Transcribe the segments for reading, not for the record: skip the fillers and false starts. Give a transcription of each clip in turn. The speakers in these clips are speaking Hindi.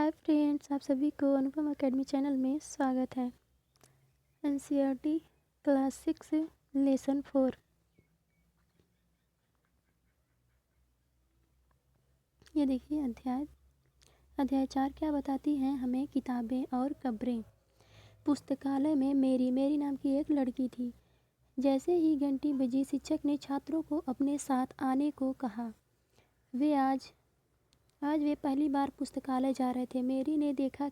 हाय फ्रेंड्स, आप सभी को अनुपम एकेडमी चैनल में स्वागत है। NCERT class 6 lesson 4। ये देखिए अध्याय 4 क्या बताती हैं हमें। किताबें और कब्रें। पुस्तकालय में मेरी नाम की एक लड़की थी। जैसे ही घंटी बजी, शिक्षक ने छात्रों को अपने साथ आने को कहा। आज वे पहली बार पुस्तकालय जा रहे थे। मेरी ने देखा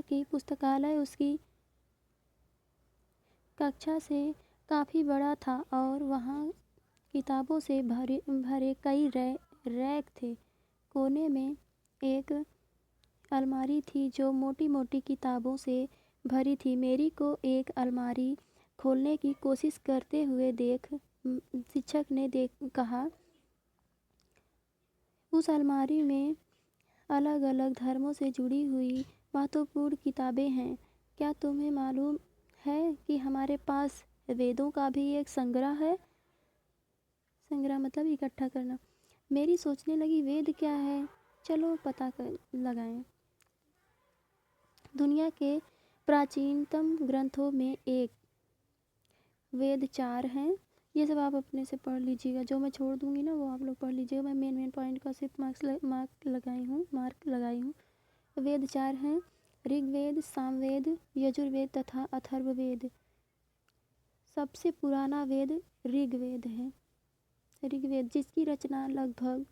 कि पुस्तकालय उसकी कक्षा से काफ़ी बड़ा था और वहाँ किताबों से भरे कई रैक थे। कोने में एक अलमारी थी जो मोटी मोटी किताबों से भरी थी। मेरी को एक अलमारी खोलने की कोशिश करते हुए देख शिक्षक ने कहा, उस अलमारी में अलग अलग धर्मों से जुड़ी हुई महत्वपूर्ण किताबें हैं। क्या तुम्हें मालूम है कि हमारे पास वेदों का भी एक संग्रह है। संग्रह मतलब इकट्ठा करना। मेरी सोचने लगी, वेद क्या है, चलो पता लगाएं। दुनिया के प्राचीनतम ग्रंथों में एक वेद 4 हैं। ये सब आप अपने से पढ़ लीजिएगा। जो मैं छोड़ दूंगी ना वो आप लोग पढ़ लीजिएगा। मैं मेन पॉइंट का सिर्फ मार्क लगाई हूँ। वेद 4 हैं: ऋग्वेद, सामवेद, यजुर्वेद तथा अथर्ववेद। सबसे पुराना वेद ऋग्वेद है। ऋग्वेद जिसकी रचना लगभग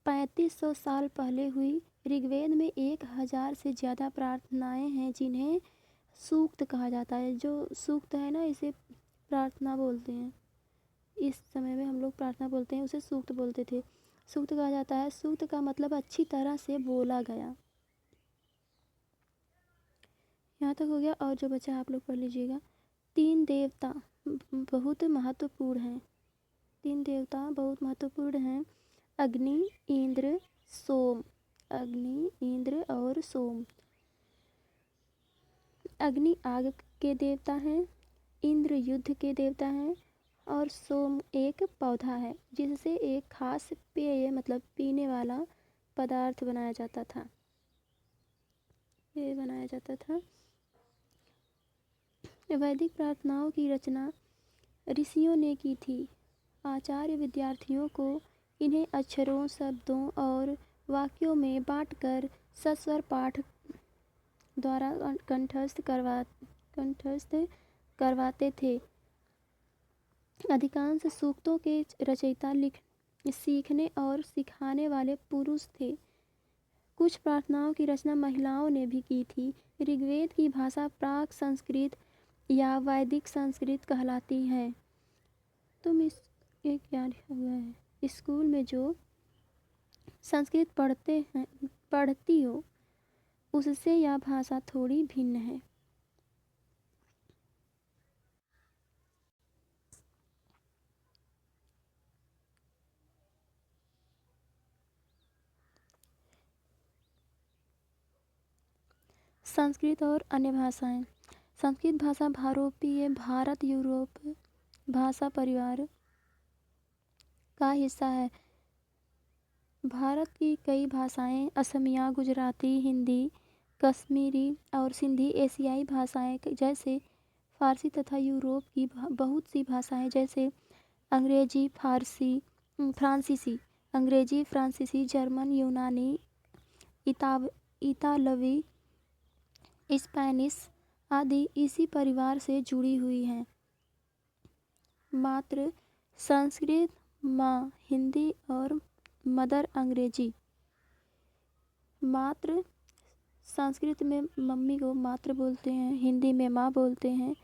3500 साल पहले हुई। ऋग्वेद में 1000 से ज़्यादा प्रार्थनाएं हैं जिन्हें सूक्त कहा जाता है। जो सूक्त है ना, इसे प्रार्थना बोलते हैं। इस समय में हम लोग प्रार्थना बोलते हैं, उसे सूक्त बोलते थे। सूक्त कहा जाता है। सूक्त का मतलब अच्छी तरह से बोला गया। यहाँ तक हो गया। और जो बचा आप लोग पढ़ लीजिएगा। 3 देवता बहुत महत्वपूर्ण हैं। 3 देवता बहुत महत्वपूर्ण हैं: अग्नि, इंद्र, सोम। अग्नि, इंद्र और सोम। अग्नि आग के देवता हैं, इंद्र युद्ध के देवता हैं और सोम एक पौधा है जिससे एक खास पेय मतलब पीने वाला पदार्थ बनाया जाता था। वैदिक प्रार्थनाओं की रचना ऋषियों ने की थी। आचार्य विद्यार्थियों को इन्हें अक्षरों, शब्दों और वाक्यों में बांटकर सस्वर पाठ द्वारा कंठस्थ करवाते थे। अधिकांश सूक्तों के रचयिता सीखने और सिखाने वाले पुरुष थे। कुछ प्रार्थनाओं की रचना महिलाओं ने भी की थी। ऋग्वेद की भाषा प्राक संस्कृत या वैदिक संस्कृत कहलाती है। तुम ये क्या लिखा हुआ है, स्कूल में जो संस्कृत पढ़ती हो उससे यह भाषा थोड़ी भिन्न है। संस्कृत और अन्य भाषाएं। संस्कृत भाषा भारोपीय भारत यूरोप भाषा परिवार का हिस्सा है। भारत की कई भाषाएं असमिया, गुजराती, हिंदी, कश्मीरी और सिंधी एशियाई भाषाएं जैसे फारसी तथा यूरोप की बहुत सी भाषाएं जैसे अंग्रेजी, फ्रांसीसी, अंग्रेजी, फ्रांसीसी, जर्मन, यूनानी, इतालवी, स्पेनिश आदि इसी परिवार से जुड़ी हुई हैं। मात्र संस्कृत, माँ हिंदी और मदर अंग्रेजी। मात्र संस्कृत में मम्मी को मात्र बोलते हैं, हिंदी में माँ बोलते हैं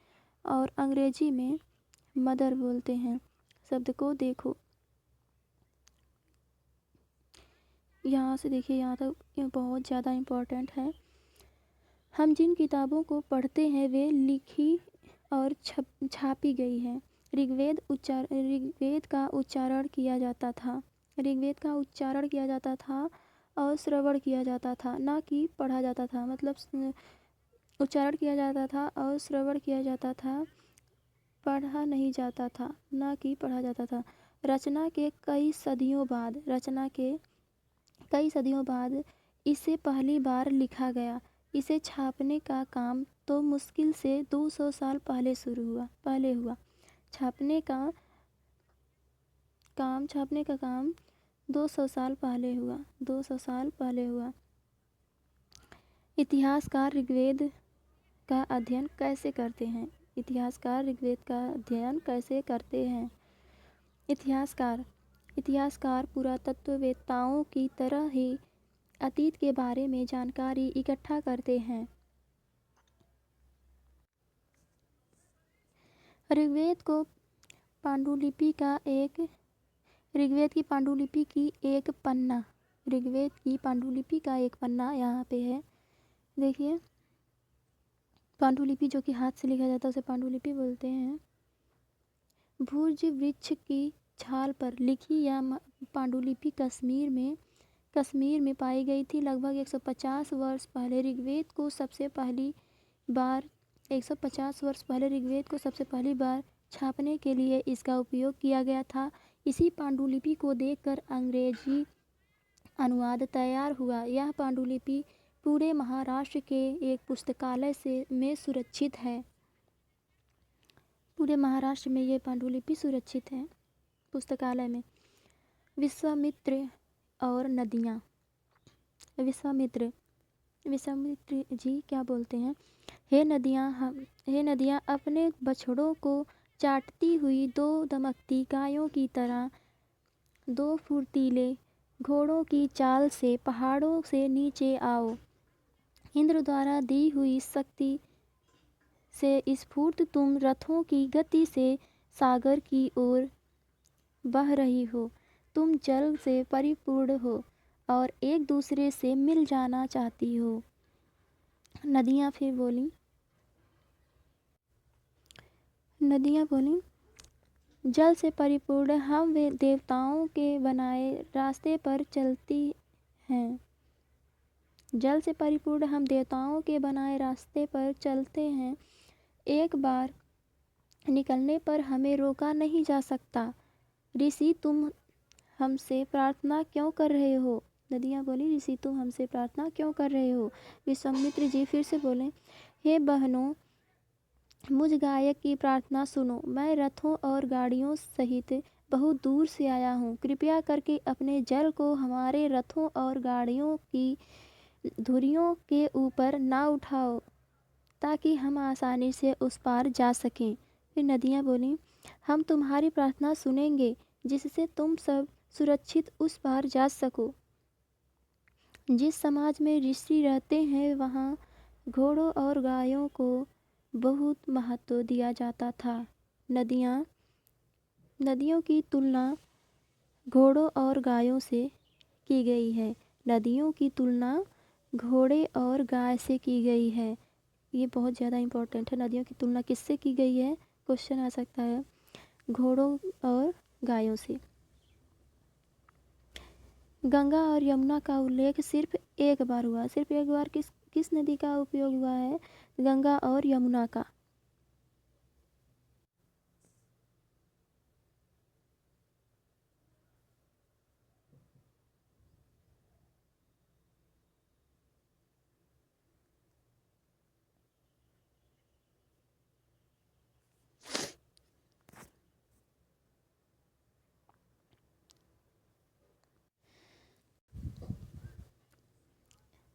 और अंग्रेजी में मदर बोलते हैं। शब्द को देखो, यहाँ से देखिए, यहाँ तक बहुत ज़्यादा इम्पोर्टेंट है। हम जिन किताबों को पढ़ते हैं वे लिखी और छापी गई हैं। ऋग्वेद का उच्चारण किया जाता था और श्रवण किया जाता था, ना कि पढ़ा जाता था। मतलब उच्चारण किया जाता था और श्रवण किया जाता था, पढ़ा नहीं जाता था, ना कि पढ़ा जाता था। रचना के कई सदियों बाद इसे पहली बार लिखा गया। इसे छापने का काम तो मुश्किल से 200 साल पहले हुआ। छापने का काम 200 साल पहले हुआ। इतिहासकार ऋग्वेद का अध्ययन कैसे करते हैं? इतिहासकार पुरातत्ववेत्ताओं की तरह ही अतीत के बारे में जानकारी इकट्ठा करते हैं। ऋग्वेद की पांडुलिपि का एक पन्ना यहाँ पे है। देखिए, पांडुलिपि जो कि हाथ से लिखा जाता है उसे पांडुलिपि बोलते हैं। भुर्ज वृक्ष की छाल पर लिखी यह पांडुलिपि कश्मीर में पाई गई थी। लगभग 150 वर्ष पहले ऋग्वेद को सबसे पहली बार छापने के लिए इसका उपयोग किया गया था। इसी पांडुलिपि को देखकर अंग्रेजी अनुवाद तैयार हुआ। यह पांडुलिपि पूरे महाराष्ट्र के एक पुस्तकालय में सुरक्षित है। पूरे महाराष्ट्र में ये पांडुलिपि सुरक्षित है, पुस्तकालय में। विश्वामित्र और नदियाँ। विश्वामित्र जी क्या बोलते हैं? हे नदियाँ अपने बछड़ों को चाटती हुई दो दमकती गायों की तरह, दो फुर्तीले घोड़ों की चाल से पहाड़ों से नीचे आओ। इंद्र द्वारा दी हुई शक्ति से स्फूर्त तुम रथों की गति से सागर की ओर बह रही हो। तुम जल से परिपूर्ण हो और एक दूसरे से मिल जाना चाहती हो। नदियाँ बोली, जल से परिपूर्ण हम वे देवताओं के बनाए रास्ते पर चलती हैं। जल से परिपूर्ण हम देवताओं के बनाए रास्ते पर चलते हैं। एक बार निकलने पर हमें रोका नहीं जा सकता। ऋषि तुम हमसे प्रार्थना क्यों कर रहे हो? नदियाँ बोली, ऋषि तुम हमसे प्रार्थना क्यों कर रहे हो? विश्वामित्र जी फिर से बोले, हे बहनों, मुझ गायक की प्रार्थना सुनो। मैं रथों और गाड़ियों सहित बहुत दूर से आया हूँ। कृपया करके अपने जल को हमारे रथों और गाड़ियों की धुरियों के ऊपर ना उठाओ, ताकि हम आसानी से उस पार जा सकें। फिर नदियाँ बोली, हम तुम्हारी प्रार्थना सुनेंगे, जिससे तुम सब सुरक्षित उस पार जा सको। जिस समाज में ऋषि रहते हैं वहाँ घोड़ों और गायों को बहुत महत्व दिया जाता था। नदियों की तुलना घोड़ों और गायों से की गई है। नदियों की तुलना घोड़े और गाय से की गई है। ये बहुत ज़्यादा इम्पोर्टेंट है। नदियों की तुलना किससे की गई है? क्वेश्चन आ सकता है। घोड़ों और गायों से। गंगा और यमुना का उल्लेख सिर्फ एक बार हुआ। सिर्फ एक बार किस नदी का उपयोग हुआ है? गंगा और यमुना का।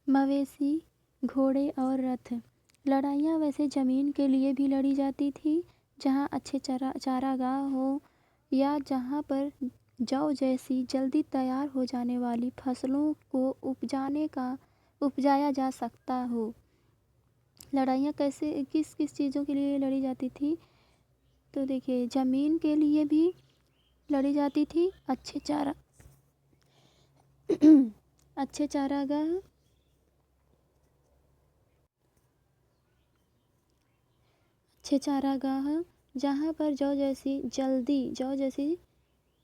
मवेशी, घोड़े और रथ। लड़ाइयाँ वैसे ज़मीन के लिए भी लड़ी जाती थी, जहाँ अच्छे चारागाह हो या जहाँ पर जौ जैसी जल्दी तैयार हो जाने वाली फसलों को उपजाया जा सकता हो। लड़ाइयाँ किस चीज़ों के लिए लड़ी जाती थी? तो देखिए, ज़मीन के लिए भी लड़ी जाती थी। अच्छे चारागाह जहाँ पर जौ जैसी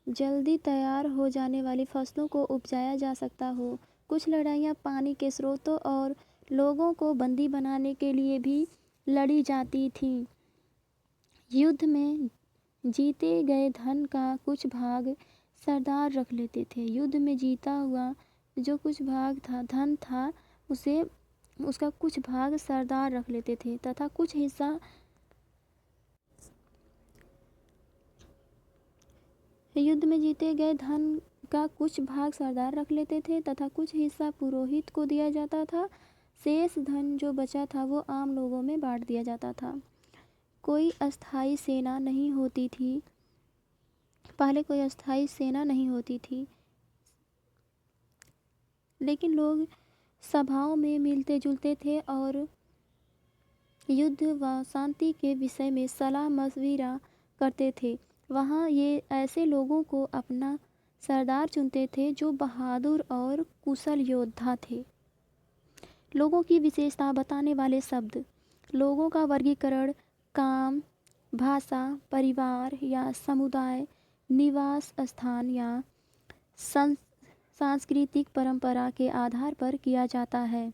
जल्दी तैयार हो जाने वाली फसलों को उपजाया जा सकता हो। कुछ लड़ाइयाँ पानी के स्रोतों और लोगों को बंदी बनाने के लिए भी लड़ी जाती थीं। जीते गए धन का कुछ भाग सरदार रख लेते थे। युद्ध में जीता हुआ जो कुछ भाग था धन था उसे उसका कुछ भाग सरदार रख लेते थे तथा कुछ हिस्सा युद्ध में जीते गए धन का कुछ भाग सरदार रख लेते थे तथा कुछ हिस्सा पुरोहित को दिया जाता था। शेष धन जो बचा था वो आम लोगों में बांट दिया जाता था। कोई अस्थाई सेना नहीं होती थी। पहले कोई अस्थाई सेना नहीं होती थी, लेकिन लोग सभाओं में मिलते जुलते थे और युद्ध व शांति के विषय में सलाह मशविरा करते थे। वहाँ ये ऐसे लोगों को अपना सरदार चुनते थे जो बहादुर और कुशल योद्धा थे। लोगों की विशेषता बताने वाले शब्द। लोगों का वर्गीकरण काम, भाषा, परिवार या समुदाय, निवास स्थान या सांस्कृतिक परंपरा के आधार पर किया जाता है।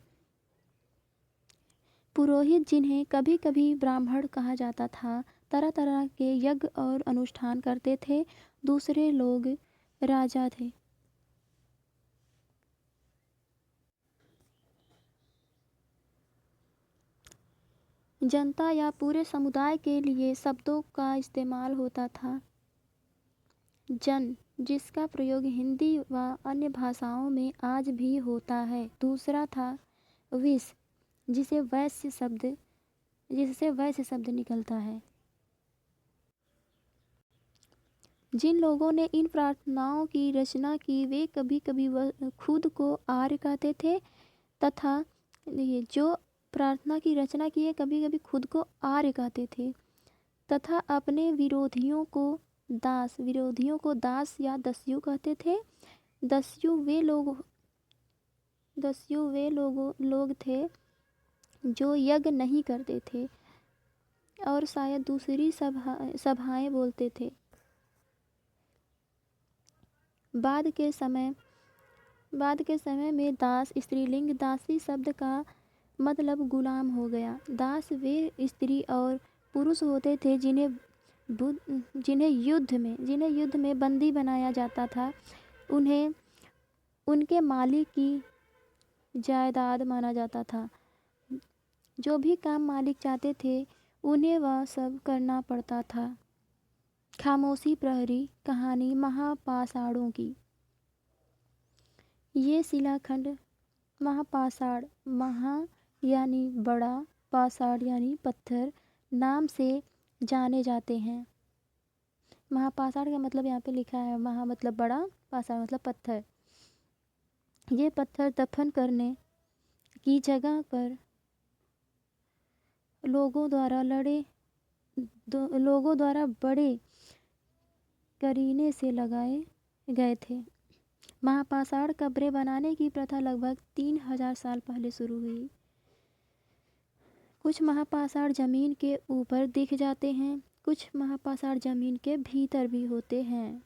पुरोहित, जिन्हें कभी कभी ब्राह्मण कहा जाता था, तरह तरह के यज्ञ और अनुष्ठान करते थे। दूसरे लोग राजा थे। जनता या पूरे समुदाय के लिए शब्दों का इस्तेमाल होता था। जन, जिसका प्रयोग हिंदी व अन्य भाषाओं में आज भी होता है। दूसरा था विष, जिससे वैश्य शब्द निकलता है। जिन लोगों ने इन प्रार्थनाओं की रचना की वे कभी कभी खुद को आर्य कहते थे तथा ये जो प्रार्थना की रचना किए कभी कभी खुद को आर्य कहते थे तथा अपने विरोधियों को दास या दस्यु कहते थे। दस्यु वे लोग थे जो यज्ञ नहीं करते थे और शायद दूसरी सभाएं बोलते थे। बाद के समय में दास स्त्रीलिंग दासी शब्द का मतलब गुलाम हो गया। दास वे स्त्री और पुरुष होते थे जिन्हें युद्ध में बंदी बनाया जाता था। उन्हें उनके मालिक की जायदाद माना जाता था। जो भी काम मालिक चाहते थे उन्हें वह सब करना पड़ता था। खामोशी प्रहरी कहानी महापाषाणों की। ये शिलाखंड महापाषाण, महा यानी बड़ा, पाषाण यानी पत्थर, नाम से जाने जाते हैं। महापाषाण का मतलब यहाँ पे लिखा है, महा मतलब बड़ा, पाषाण मतलब पत्थर। ये पत्थर दफन करने की जगह पर लोगों द्वारा बड़े करीने से लगाए गए थे। महापाषाण कब्रें बनाने की प्रथा लगभग 3000 साल पहले शुरू हुई। कुछ महापाषाण जमीन के ऊपर दिख जाते हैं, कुछ महापाषाण जमीन के भीतर भी होते हैं।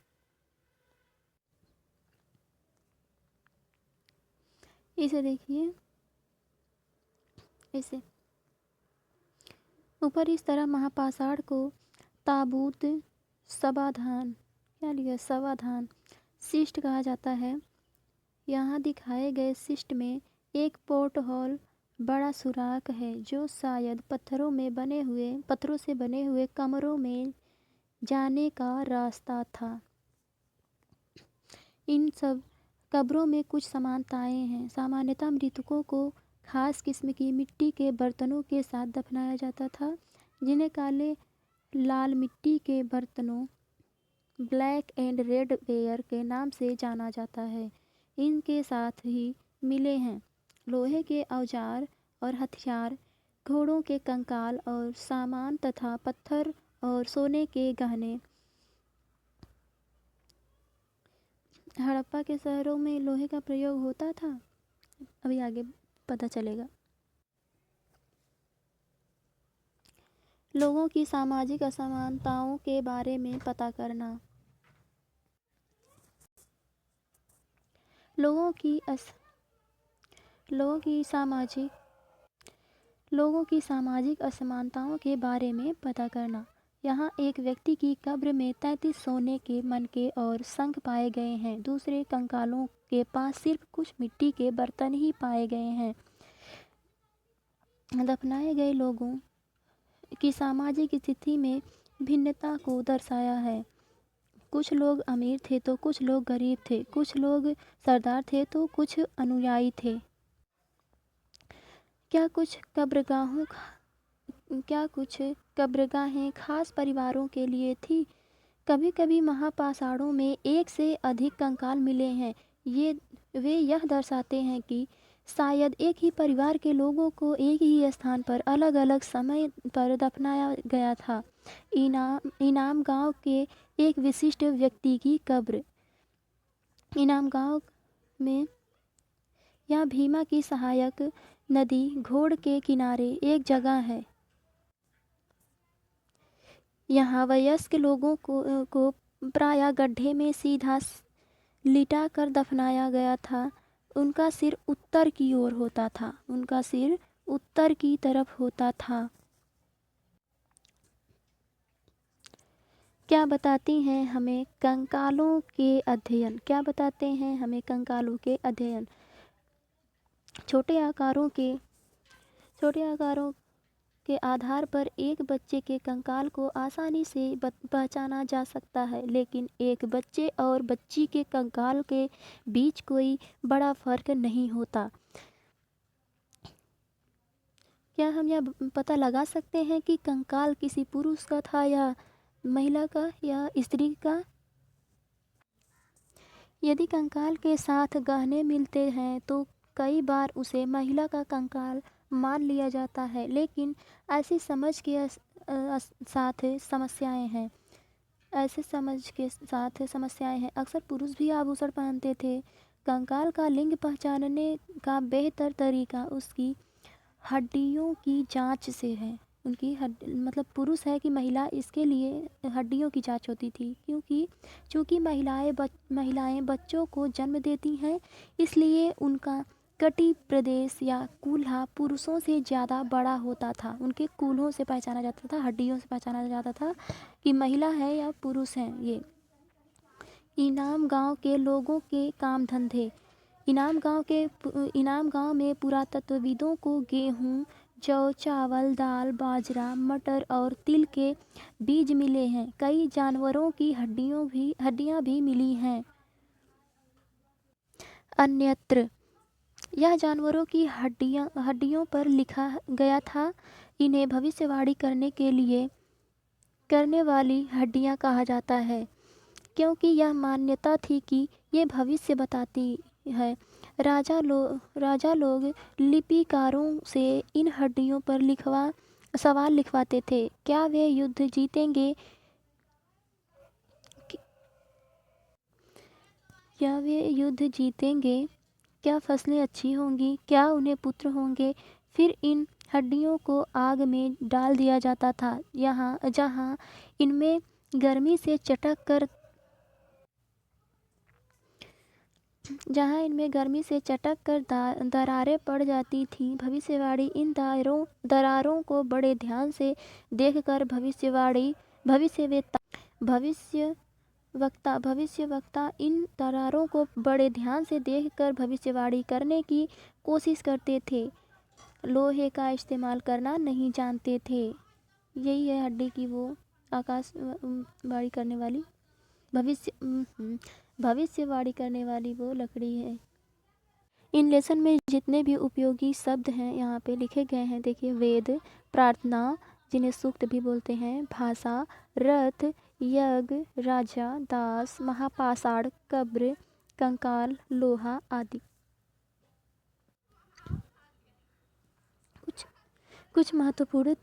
इसे देखिए, इसे ऊपर इस तरह महापाषाण को ताबूत, सवाधान, शिष्ट कहा जाता है। यहाँ दिखाए गए शिष्ट में एक पोर्ट हॉल बड़ा सुराख है जो शायद पत्थरों से बने हुए कमरों में जाने का रास्ता था। इन सब कब्रों में कुछ समानताएं हैं। सामान्यतः मृतकों को खास किस्म की मिट्टी के बर्तनों के साथ दफनाया जाता था, जिन्हें काले लाल मिट्टी के बर्तनों ब्लैक एंड रेड वेयर के नाम से जाना जाता है। इनके साथ ही मिले हैं लोहे के औजार और हथियार, घोड़ों के कंकाल और सामान तथा पत्थर और सोने के गहने। हड़प्पा के शहरों में लोहे का प्रयोग होता था, अभी आगे पता चलेगा। लोगों की सामाजिक असमानताओं के बारे में पता करना। लोगों की सामाजिक असमानताओं के बारे में पता करना। यहाँ एक व्यक्ति की कब्र में 33 सोने के मनके और शंख पाए गए हैं। दूसरे कंकालों के पास सिर्फ कुछ मिट्टी के बर्तन ही पाए गए हैं। दफनाए गए लोगों की सामाजिक स्थिति में भिन्नता को दर्शाया है। कुछ लोग अमीर थे तो कुछ लोग गरीब थे, कुछ लोग सरदार थे तो कुछ अनुयायी थे। क्या कुछ कब्रगाहें खास परिवारों के लिए थी? कभी कभी महापाषाणों में एक से अधिक कंकाल मिले हैं। वे यह दर्शाते हैं कि शायद एक ही परिवार के लोगों को एक ही स्थान पर अलग अलग समय पर दफनाया गया था। इनाम गांव के एक विशिष्ट व्यक्ति की कब्र। इनाम गांव में यह भीमा की सहायक नदी घोड़ के किनारे एक जगह है। यहाँ वयस्क लोगों को प्रायः गड्ढे में सीधा लिटा कर दफनाया गया था। उनका सिर उत्तर की ओर होता था। उनका सिर उत्तर की तरफ होता था। क्या बताती हैं हमें कंकालों के अध्ययन? क्या बताते हैं हमें कंकालों के अध्ययन? छोटे आकारों के आधार पर एक बच्चे के कंकाल को आसानी से पहचाना जा सकता है, लेकिन एक बच्चे और बच्ची के कंकाल के बीच कोई बड़ा फर्क नहीं होता। क्या हम यह पता लगा सकते हैं कि कंकाल किसी पुरुष का था या महिला का या स्त्री का? यदि कंकाल के साथ गहने मिलते हैं तो कई बार उसे महिला का कंकाल मान लिया जाता है, लेकिन ऐसी समझ के साथ समस्याएं हैं। अक्सर पुरुष भी आभूषण पहनते थे। कंकाल का लिंग पहचानने का बेहतर तरीका उसकी हड्डियों की जांच से है। उनकी मतलब पुरुष है कि महिला, इसके लिए हड्डियों की जांच होती थी, चूँकि महिलाएं बच्चों को जन्म देती हैं, इसलिए उनका कटी प्रदेश या कूल्हा पुरुषों से ज़्यादा बड़ा होता था। उनके कूल्हों से पहचाना जाता था, हड्डियों से पहचाना जाता था कि महिला है या पुरुष हैं ये। इनाम गांव के लोगों के काम धंधे। इनाम गांव में पुरातत्वविदों को गेहूं, जौ, चावल, दाल, बाजरा, मटर और तिल के बीज मिले हैं। कई जानवरों की हड्डियां भी मिली हैं। अन्यत्र यह जानवरों की हड्डियों पर लिखा गया था। इन्हें भविष्यवाणी करने वाली हड्डियां कहा जाता है, क्योंकि यह मान्यता थी कि ये भविष्य बताती है। राजा लोग लिपिकारों से इन हड्डियों पर सवाल लिखवाते थे। क्या वे युद्ध जीतेंगे? क्या फसलें अच्छी होंगी? क्या उन्हें पुत्र होंगे? फिर इन हड्डियों को आग में डाल दिया जाता था, जहाँ इनमें गर्मी से चटक कर दरारें पड़ जाती थीं। भविष्यवाणी इन दरारों को बड़े ध्यान से देखकर भविष्यवक्ता इन दरारों को बड़े ध्यान से देखकर भविष्यवाणी करने की कोशिश करते थे। लोहे का इस्तेमाल करना नहीं जानते थे। यही है हड्डी की वो आकाशवाणी करने वाली, भविष्यवाणी करने वाली वो लकड़ी है। इन लेसन में जितने भी उपयोगी शब्द हैं यहाँ पे लिखे गए हैं, देखिए। वेद, प्रार्थना जिन्हें सूक्त भी बोलते हैं, भाषा, रथ, यज्ञ, राजा, दास, महापाषाण, कब्र, कंकाल, लोहा आदि। कुछ महत्वपूर्ण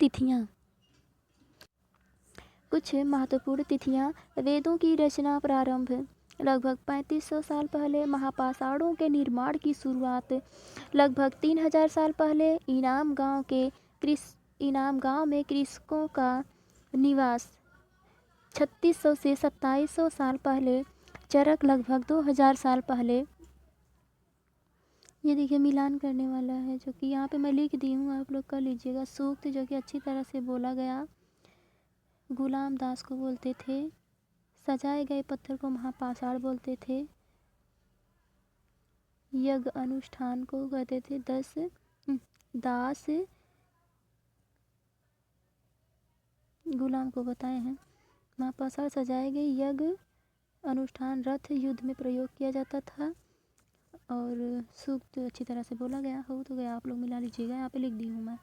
तिथियाँ। वेदों की रचना प्रारंभ लगभग 3500 साल पहले। महापाषाणों के निर्माण की शुरुआत लगभग 3000 साल पहले। इनाम गांव में कृषकों का निवास 3600 से 2700 साल पहले। चरक लगभग 2000 साल पहले। ये देखिए मिलान करने वाला है, जो कि यहाँ पे मैं लिख दी हूँ, आप लोग कर लीजिएगा। सूक्त जो कि अच्छी तरह से बोला गया गुलाम दास को बोलते थे। सजाए गए पत्थर को महापाषाण बोलते थे। यज्ञ अनुष्ठान को कहते थे दास। गुलाम को बताए हैं। महापाषाण सजाए गए यज्ञ अनुष्ठान रथ युद्ध में प्रयोग किया जाता था। और सूक्त अच्छी तरह से बोला गया हो तो गया, आप लोग मिला लीजिएगा, यहाँ पे लिख दी हूँ मैं।